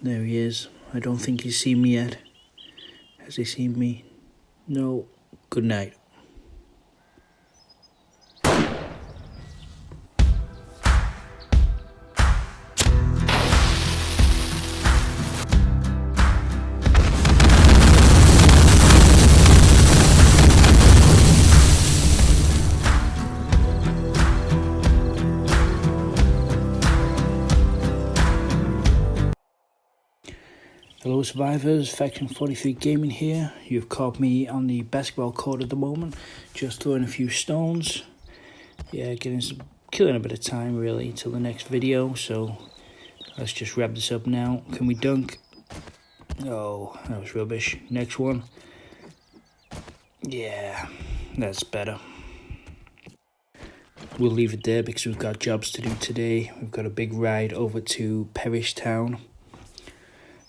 There he is. I don't think he's seen me yet. Has he seen me? No. Good night. Hello survivors, Faction 43 Gaming here. You've caught me on the basketball court at the moment, just throwing a few stones. Yeah, killing a bit of time really till the next video, so let's just wrap this up now. Can we dunk? Oh, that was rubbish. Next one. Yeah, that's better. We'll leave it there because we've got jobs to do today. We've got a big ride over to Parish Town.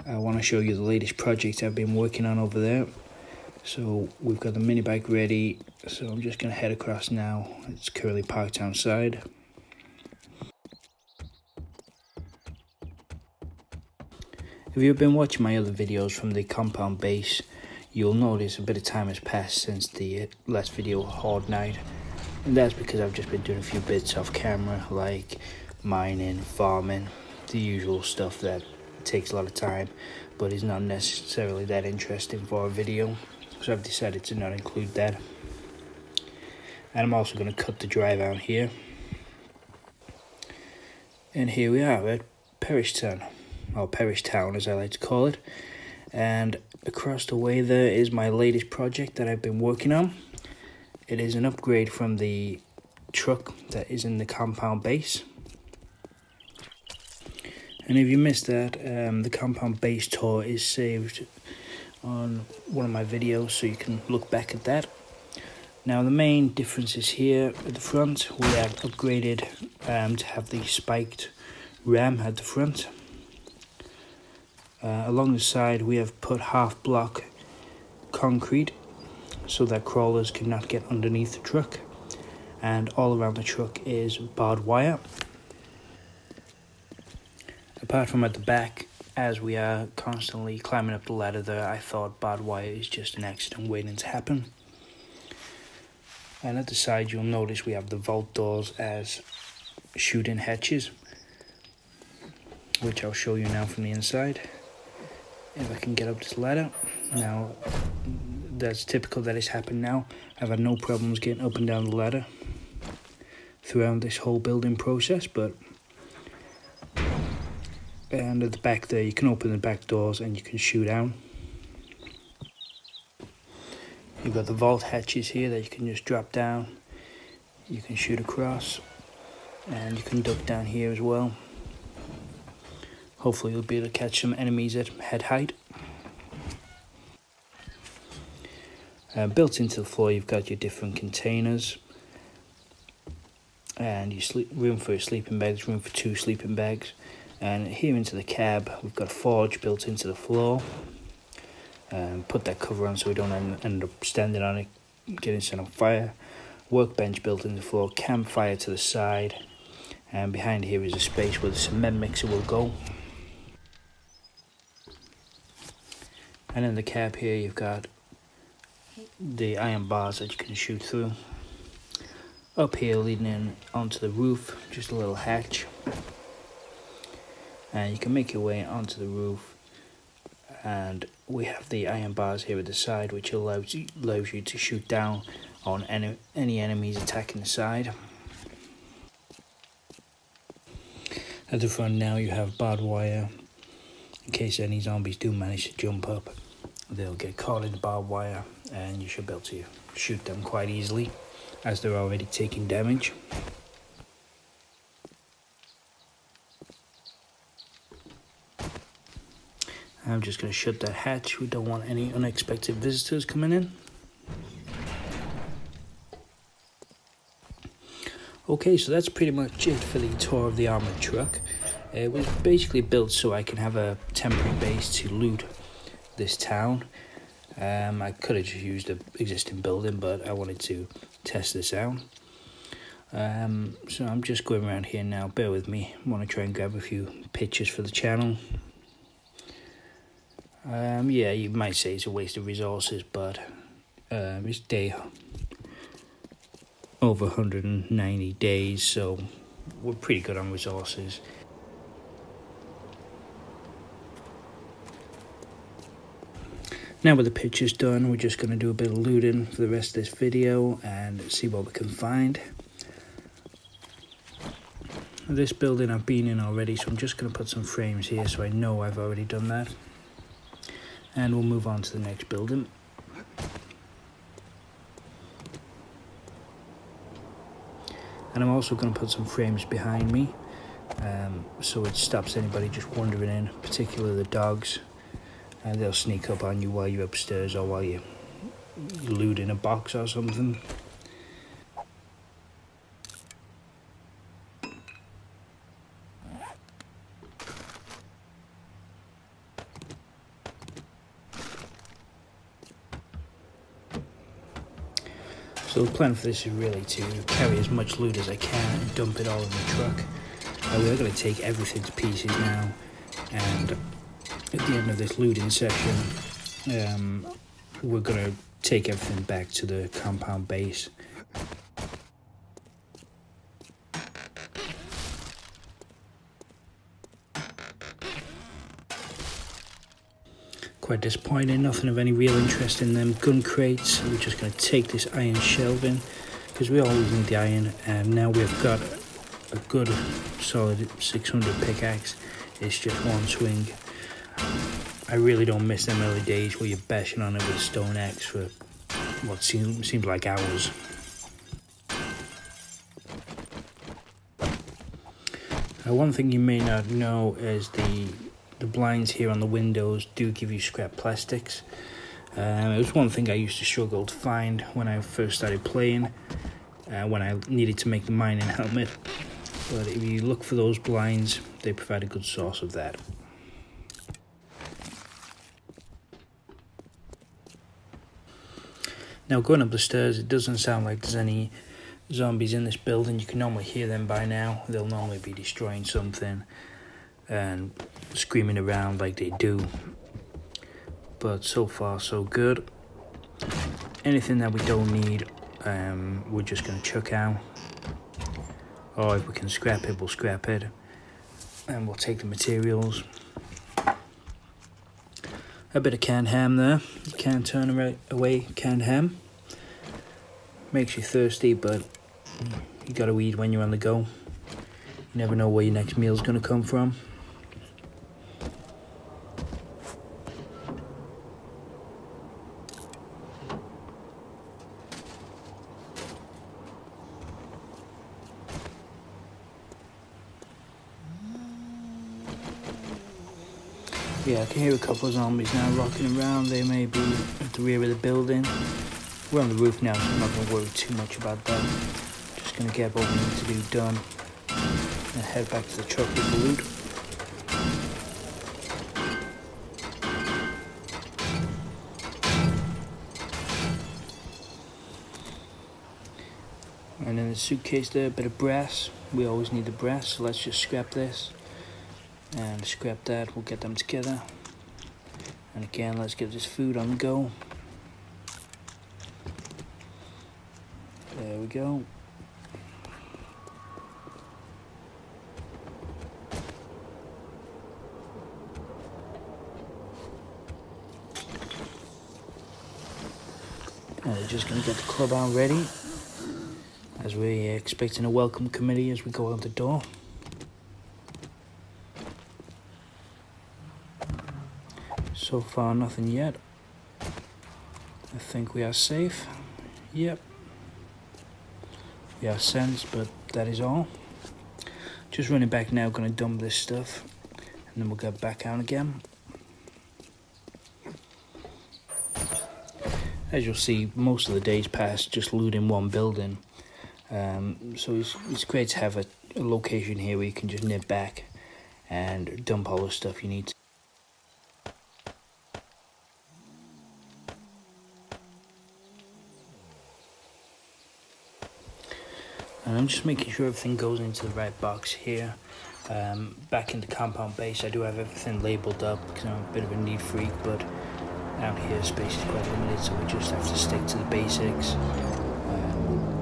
I want to show you the latest project I've been working on over there. So we've got the mini bike ready, so I'm just going to head across now. It's currently parked outside. If you've been watching my other videos from the compound base, you'll notice a bit of time has passed since the last video, Horde Night. And that's because I've just been doing a few bits off camera, like mining, farming, the usual stuff that takes a lot of time but is not necessarily that interesting for a video, so I've decided to not include that. And I'm also going to cut the drive out here, and here we are at Parish Town, or Parish Town as I like to call it. And across the way there is my latest project that I've been working on. It is an upgrade from the truck that is in the compound base. And if you missed that, the compound base tour is saved on one of my videos, so you can look back at that. Now the main difference is here at the front. We have upgraded to have the spiked ram at the front. Along the side we have put half block concrete so that crawlers cannot get underneath the truck. And all around the truck is barbed wire. Apart from at the back, as we are constantly climbing up the ladder there, I thought barbed wire is just an accident waiting to happen. And at the side you'll notice we have the vault doors as shooting hatches, which I'll show you now from the inside. If I can get up this ladder. Now, that's typical that it's happened now. I've had no problems getting up and down the ladder throughout this whole building process, and at the back there you can open the back doors and you can shoot out. You've got the vault hatches here that you can just drop down. You can shoot across, and you can duck down here as well. Hopefully you'll be able to catch some enemies at head height. Built into the floor you've got your different containers, and your room for sleeping bags, room for 2 sleeping bags. And here into the cab, we've got a forge built into the floor. Put that cover on so we don't end up standing on it, getting set on fire. Workbench built into the floor, campfire to the side. And behind here is a space where the cement mixer will go. And in the cab here, you've got the iron bars that you can shoot through. Up here, leading in onto the roof, just a little hatch. And you can make your way onto the roof, and we have the iron bars here at the side, which allows you to shoot down on any enemies attacking the side. At the front now you have barbed wire. In case any zombies do manage to jump up, they'll get caught in the barbed wire, and you should be able to shoot them quite easily as they're already taking damage. I'm just going to shut that hatch. We don't want any unexpected visitors coming in. Okay, so that's pretty much it for the tour of the armored truck. It was basically built so I can have a temporary base to loot this town. I could have just used an existing building, but I wanted to test this out. So I'm just going around here now. Bear with me. I want to try and grab a few pictures for the channel. Yeah, you might say it's a waste of resources, but it's day over 190 days, so we're pretty good on resources. Now with the pictures done, we're just going to do a bit of looting for the rest of this video and see what we can find. This building I've been in already, so I'm just going to put some frames here so I know I've already done that. And we'll move on to the next building. And I'm also going to put some frames behind me, so it stops anybody just wandering in, particularly the dogs. And they'll sneak up on you while you're upstairs or while you're looting a box or something. So the plan for this is really to carry as much loot as I can and dump it all in the truck. We're going to take everything to pieces now, and at the end of this looting session, we're going to take everything back to the compound base. Quite disappointing, nothing of any real interest in them gun crates. We're just going to take this iron shelving because we always need the iron, and now we've got a good solid 600 pickaxe. It's just one swing. I really don't miss them early days where you're bashing on it with a stone axe for what seems like hours. One thing you may not know is the blinds here on the windows do give you scrap plastics. It was one thing I used to struggle to find when I first started playing, when I needed to make the mining helmet. But if you look for those blinds, they provide a good source of that. Now going up the stairs, it doesn't sound like there's any zombies in this building. You can normally hear them by now. They'll normally be destroying something and screaming around like they do. But so far so good. Anything that we don't need, we're just going to chuck out. Or if we can scrap it, we'll scrap it. And we'll take the materials. A bit of canned ham there. You can't turn away canned ham. Makes you thirsty, but you gotta eat when you're on the go. You never know where your next meal's gonna come from. Yeah, I can hear a couple of zombies now rocking around. They may be at the rear of the building. We're on the roof now, so I'm not going to worry too much about that. Just going to get what we need to do done and head back to the truck with the loot. And in the suitcase there, a bit of brass. We always need the brass, so let's just scrap this and scrap that. We'll get them together. And again, let's get this food on the go. There we go. And we're just going to get the club out ready, as we're expecting a welcome committee as we go out the door. So far, nothing yet. I think we are safe. Yep. We are sensed, but that is all. Just running back now, going to dump this stuff, and then we'll get back out again. As you'll see, most of the days pass just looting one building. So it's great to have a location here where you can just nip back and dump all the stuff you need to. And I'm just making sure everything goes into the right box here. Back in the compound base, I do have everything labelled up because I'm a bit of a neat freak, but down here space is quite limited, so we just have to stick to the basics.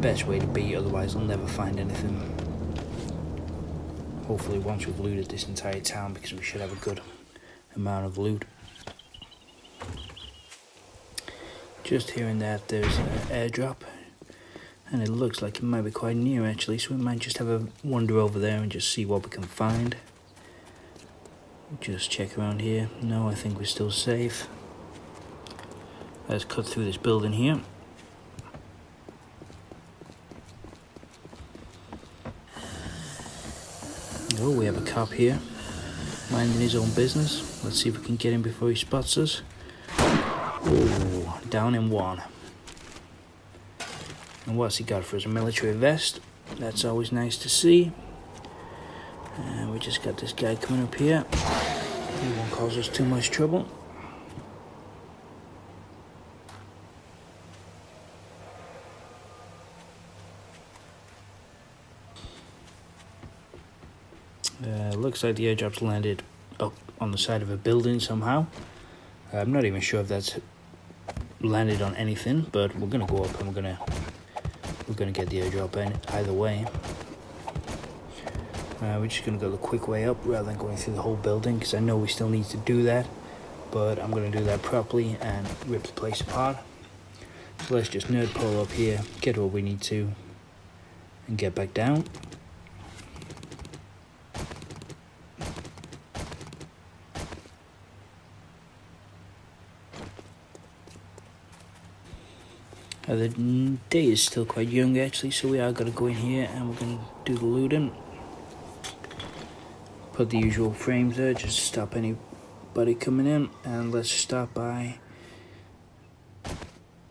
Best way to be, otherwise I'll never find anything. Hopefully once we've looted this entire town, because we should have a good amount of loot. Just hearing that there's an airdrop, and it looks like it might be quite near actually, so we might just have a wander over there and just see what we can find. Just check around here. No, I think we're still safe. Let's cut through this building here. Oh, we have a cop here, minding his own business. Let's see if we can get him before he spots us. Oh, down in one. And what's he got for us? A military vest. That's always nice to see. And we just got this guy coming up here. He won't cause us too much trouble. Looks like the airdrop's landed up on the side of a building somehow. I'm not even sure if that's landed on anything, but we're gonna go up and we're gonna get the airdrop in either way. We're just gonna go the quick way up rather than going through the whole building, because I know we still need to do that, but I'm gonna do that properly and rip the place apart. So let's just nerd pull up here, get what we need to, and get back down. The day is still quite young actually, so we are going to go in here and we're going to do the looting. Put the usual frames there just to stop anybody coming in, and let's start by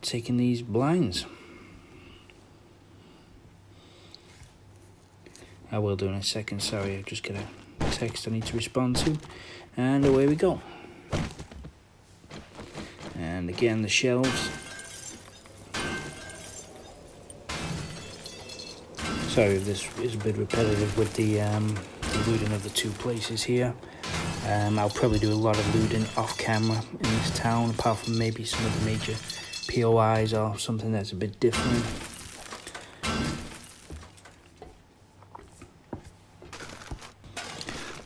taking these blinds. I will do in a second, sorry, I've just got a text I need to respond to, and away we go. And again, the shelves. Sorry if this is a bit repetitive with the looting of the two places here. I'll probably do a lot of looting off camera in this town, apart from maybe some of the major POIs or something that's a bit different.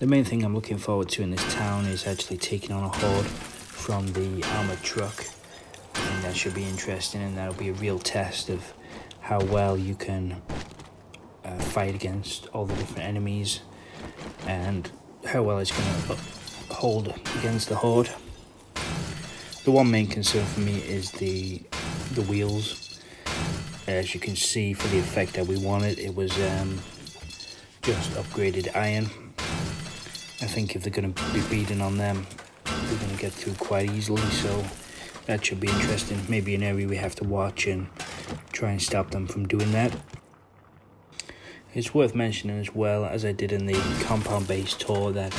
The main thing I'm looking forward to in this town is actually taking on a horde from the armoured truck. I think that should be interesting, and that'll be a real test of how well you can fight against all the different enemies and how well it's going to hold against the horde. The one main concern for me is the wheels. As you can see, for the effect that we wanted, it was just upgraded iron. I think if they're going to be beating on them, we're going to get through quite easily, so that should be interesting. Maybe an area we have to watch and try and stop them from doing that. It's worth mentioning as well, as I did in the compound base tour, that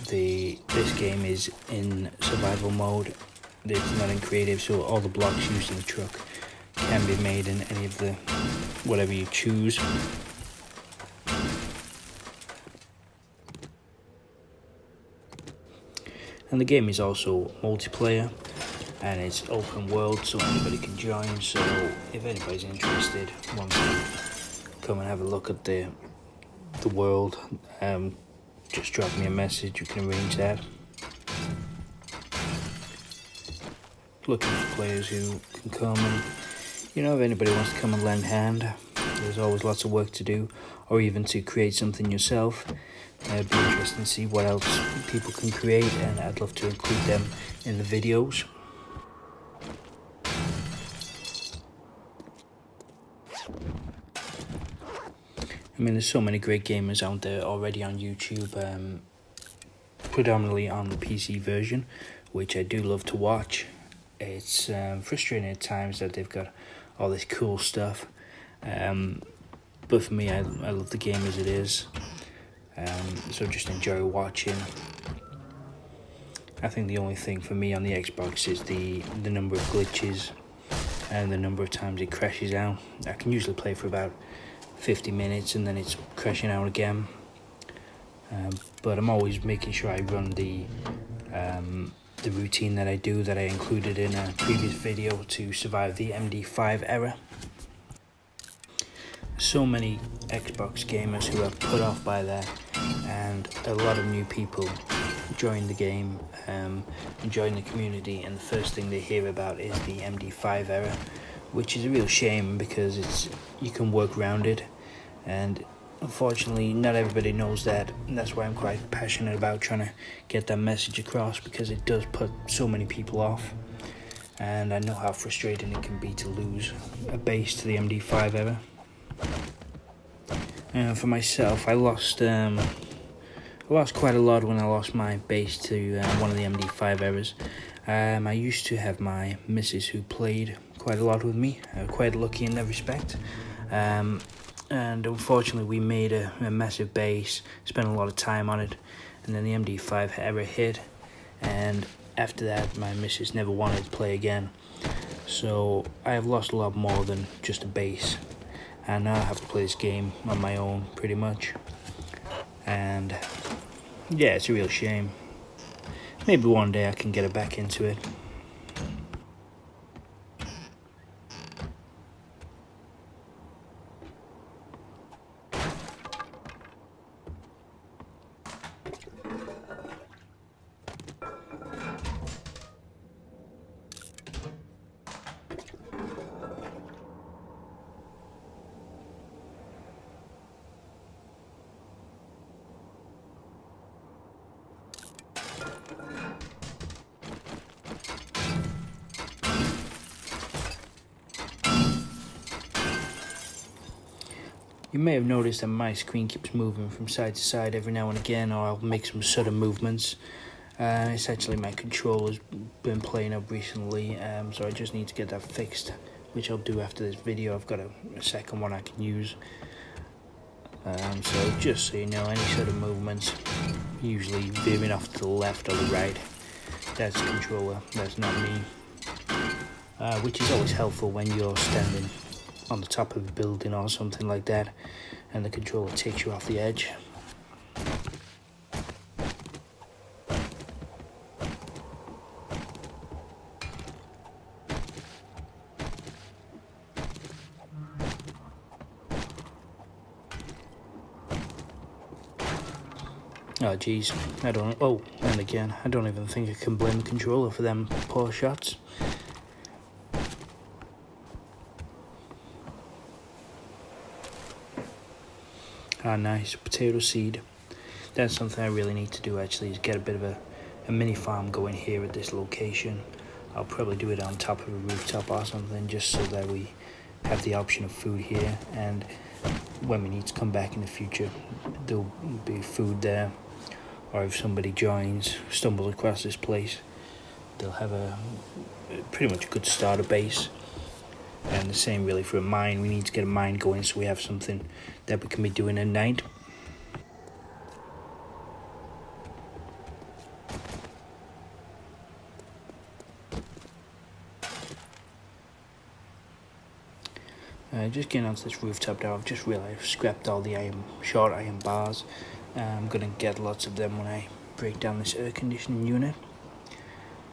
this game is in survival mode. It's not in creative, so all the blocks used in the truck can be made in any of the whatever you choose. And the game is also multiplayer, and it's open world, so anybody can join. So if anybody's interested, wants to come and have a look at the world, just drop me a message, you can arrange that. Looking for players who can come, and if anybody wants to come and lend a hand, there's always lots of work to do, or even to create something yourself. It'd be interesting to see what else people can create, and I'd love to include them in the videos. I mean, there's so many great gamers out there already on YouTube, predominantly on the PC version, which I do love to watch. It's frustrating at times that they've got all this cool stuff, but for me, I love the game as it is, so just enjoy watching. I think the only thing for me on the Xbox is the number of glitches and the number of times it crashes out. I can usually play for about 50 minutes and then it's crashing out again. but I'm always making sure I run the routine that I included in a previous video to survive the MD5 error. So many Xbox gamers who are put off by that, and a lot of new people join the game and join the community, and the first thing they hear about is the MD5 error, which is a real shame because you can work around it, and unfortunately not everybody knows that, and that's why I'm quite passionate about trying to get that message across, because it does put so many people off, and I know how frustrating it can be to lose a base to the MD5 error. For myself, I lost quite a lot when I lost my base to one of the MD5 errors. I used to have my missus who played quite a lot with me, quite lucky in that respect. And unfortunately we made a massive base, spent a lot of time on it, and then the MD5 error hit, and after that my missus never wanted to play again. So I have lost a lot more than just a base, and now I have to play this game on my own pretty much, and yeah, it's a real shame. Maybe one day I can get it back into it. You may have noticed that my screen keeps moving from side to side every now and again, or I'll make some sudden movements. Essentially my controller's been playing up recently, so I just need to get that fixed, which I'll do after this video. I've got a second one I can use. So just so you know, any sort of movements, usually veering off to the left or the right, that's the controller, that's not me. Which is always helpful when you're standing on the top of a building or something like that, and the controller takes you off the edge. Oh geez, and again, I don't even think I can blame the controller for them poor shots. Ah, nice, potato seed. That's something I really need to do actually, is get a bit of a mini farm going here at this location. I'll probably do it on top of a rooftop or something, just so that we have the option of food here, and when we need to come back in the future, there'll be food there. Or if somebody stumbles across this place, they'll have a pretty much a good starter base. And the same really for a mine. We need to get a mine going so we have something that we can be doing at night. Just getting onto this rooftop now, I've just realised I've scrapped all the short iron bars. I'm going to get lots of them when I break down this air conditioning unit.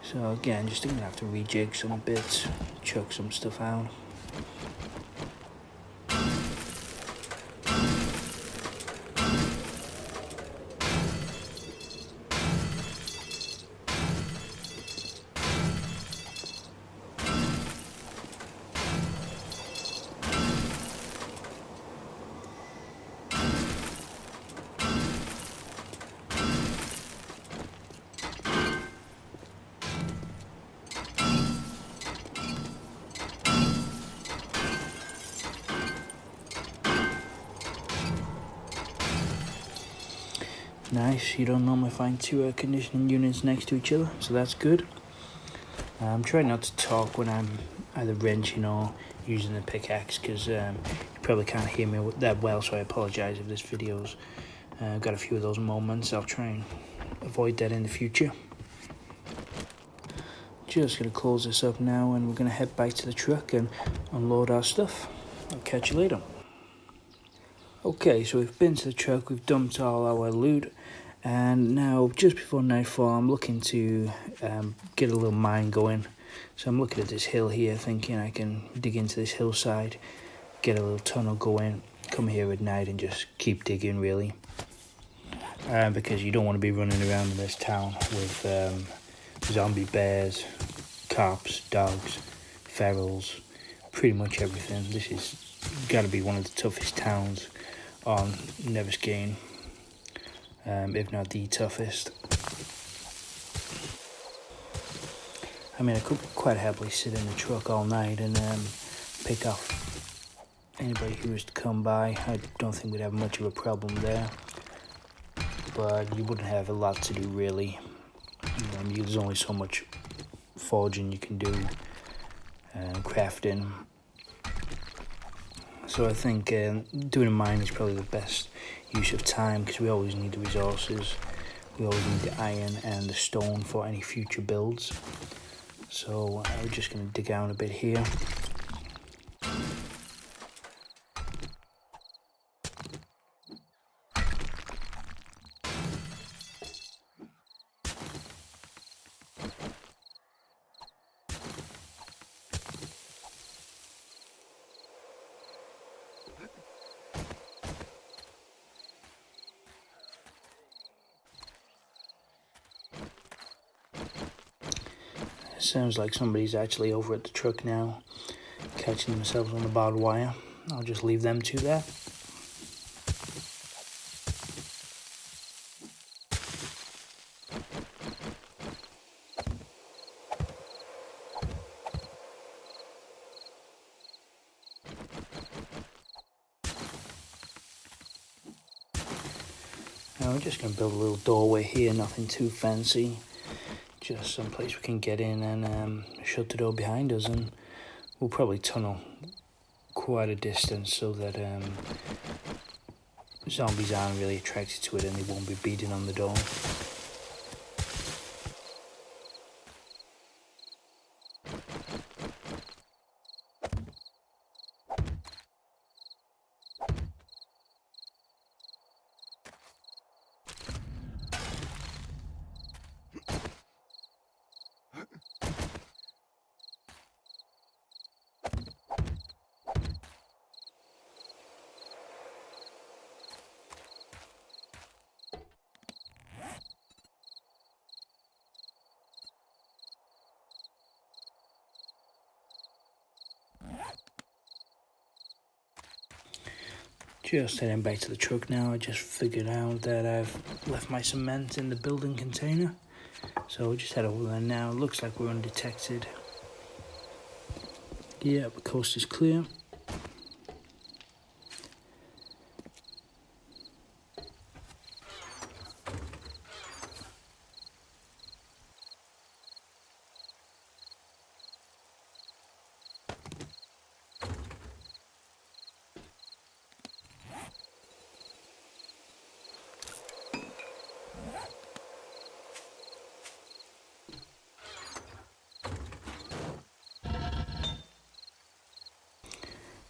So again, just going to have to rejig some bits, chuck some stuff out. Nice, you don't normally find two air conditioning units next to each other, so that's good. I'm trying not to talk when I'm either wrenching or using the pickaxe, because you probably can't hear me that well, so I apologise if this video's got a few of those moments. I'll try and avoid that in the future. Just going to close this up now, and we're going to head back to the truck and unload our stuff. I'll catch you later. Okay, so we've been to the truck, we've dumped all our loot, and now just before nightfall I'm looking to get a little mine going. So I'm looking at this hill here thinking I can dig into this hillside, get a little tunnel going, come here at night and just keep digging really. Because you don't want to be running around in this town with zombie bears, cops, dogs, ferals, pretty much everything. This is got to be one of the toughest towns on Neversgain, if not the toughest. I mean, I could quite happily sit in the truck all night and pick off anybody who was to come by. I don't think we'd have much of a problem there, but you wouldn't have a lot to do really. There's only so much forging you can do and crafting. So I think doing a mine is probably the best use of time because we always need the resources. We always need the iron and the stone for any future builds. So I'm just going to dig down a bit here. Sounds like somebody's actually over at the truck now, catching themselves on the barbed wire. I'll just leave them to that. Now we're just going to build a little doorway here, nothing too fancy. Just some place we can get in and shut the door behind us, and we'll probably tunnel quite a distance so that zombies aren't really attracted to it and they won't be beating on the door. Just heading back to the truck now. I just figured out that I've left my cement in the building container. So we'll just head over there now. Looks like we're undetected. Yeah, the coast is clear.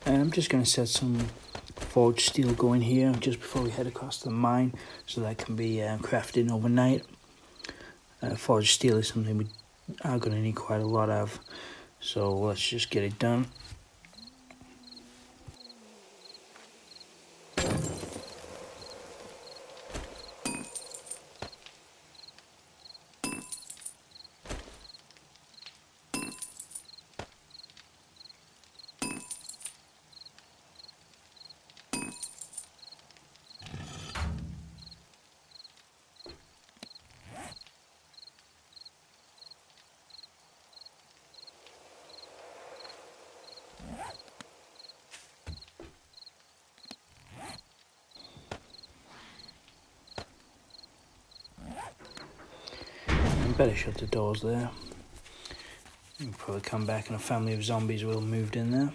I'm just going to set some forged steel going here just before we head across to the mine, so that can be crafted overnight. Forged steel is something we are going to need quite a lot of, so let's just get it done. Better shut the doors there. We'll probably come back and a family of zombies will have moved in there.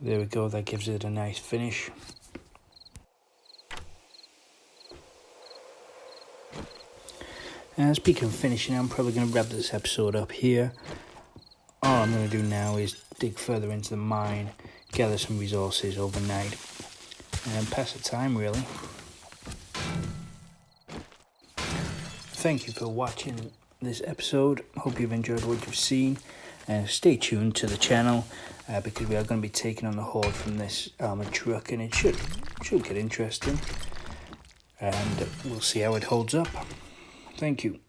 There we go, that gives it a nice finish. And speaking of finishing, I'm probably going to wrap this episode up here. All I'm going to do now is dig further into the mine, gather some resources overnight, and pass the time really. Thank you for watching this episode. Hope you've enjoyed what you've seen. And stay tuned to the channel because we are going to be taking on the horde from this armoured truck, and it should get interesting. And we'll see how it holds up. Thank you.